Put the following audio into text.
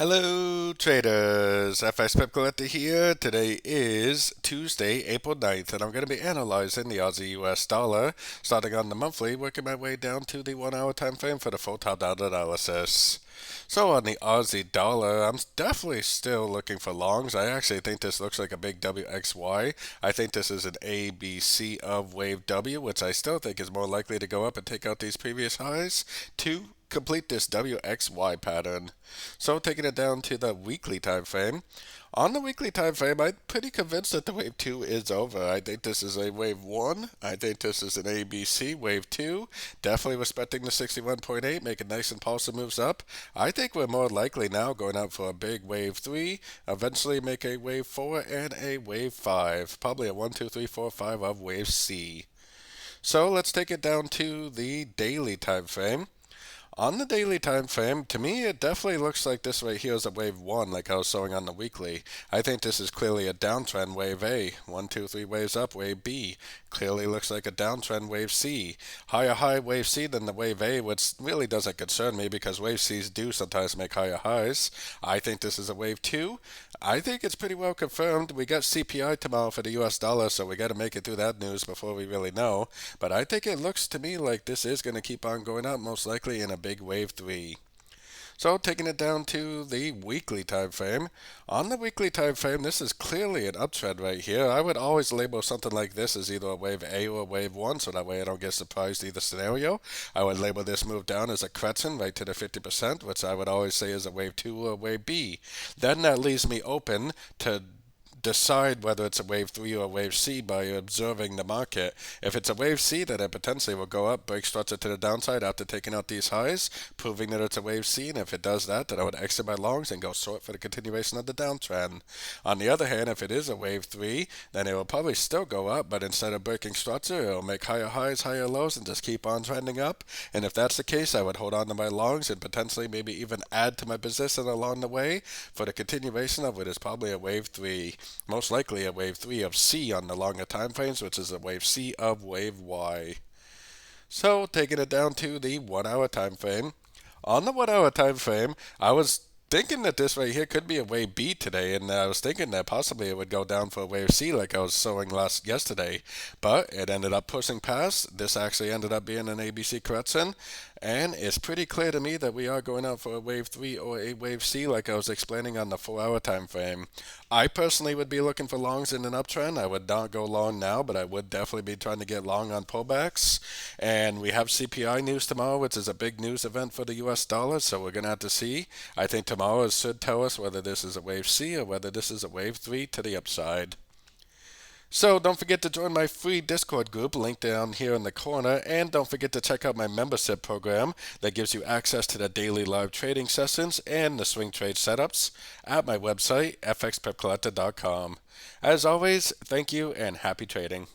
Hello traders, FX Pip Collector here. Today is Tuesday, April 9th, and I'm going to be analyzing the Aussie US dollar, starting on the monthly, working my way down to the 1 hour time frame for the full top-down analysis. So on the Aussie dollar, I'm definitely still looking for longs. I actually think this looks like a big WXY. I think this is an ABC of wave W, which I still think is more likely to go up and take out these previous highs to complete this WXY pattern. So taking it down to the weekly time frame. On the weekly time frame, I'm pretty convinced that the wave 2 is over. I think this is a wave 1. I think this is an ABC wave 2. Definitely respecting the 61.8, making nice impulsive moves up. I think we're more likely now going out for a big wave 3, eventually make a wave 4 and a wave 5. Probably a 1, 2, 3, 4, 5 of wave C. So let's take it down to the daily time frame. On the daily time frame, to me, it definitely looks like this right here is a wave 1, like I was showing on the weekly. I think this is clearly a downtrend wave A. 1, 2, 3 waves up, wave B. Clearly looks like a downtrend wave C. Higher high wave C than the wave A, which really doesn't concern me because wave Cs do sometimes make higher highs. I think this is a wave 2. I think it's pretty well confirmed. We got CPI tomorrow for the US dollar, so we got to make it through that news before we really know. But I think it looks to me like this is going to keep on going up, most likely in a big wave 3. So taking it down to the weekly time frame. On the weekly time frame, this is clearly an uptrend right here. I would always label something like this as either a wave A or a wave 1, so that way I don't get surprised either scenario. I would label this move down as a crescent right to the 50%, which I would always say is a wave 2 or a wave B. Then that leaves me open to decide whether it's a wave 3 or a wave C by observing the market. If it's a wave C, then it potentially will go up, break structure to the downside after taking out these highs, proving that it's a wave C, and if it does that, then I would exit my longs and go short for the continuation of the downtrend. On the other hand, if it is a wave 3, then it will probably still go up, but instead of breaking structure, it will make higher highs, higher lows, and just keep on trending up. And if that's the case, I would hold on to my longs and potentially maybe even add to my position along the way for the continuation of what is probably a wave 3. Most likely a wave 3 of C on the longer time frames, which is a wave C of wave Y. So taking it down to the 1 hour time frame. On the 1 hour time frame, I was thinking that this right here could be a wave B today, and I was thinking that possibly it would go down for a wave C like I was showing yesterday, but it ended up pushing past. This actually ended up being an ABC correction, and it's pretty clear to me that we are going out for a wave 3 or a wave C like I was explaining on the 4 hour time frame. I personally would be looking for longs in an uptrend. I would not go long now, but I would definitely be trying to get long on pullbacks. And we have CPI news tomorrow, which is a big news event for the US dollar, so we're going to have to see. I think tomorrow should tell us whether this is a wave C or whether this is a wave 3 to the upside. So don't forget to join my free Discord group linked down here in the corner, and don't forget to check out my membership program that gives you access to the daily live trading sessions and the swing trade setups at my website, fxpipcollector.com. As always, thank you and happy trading.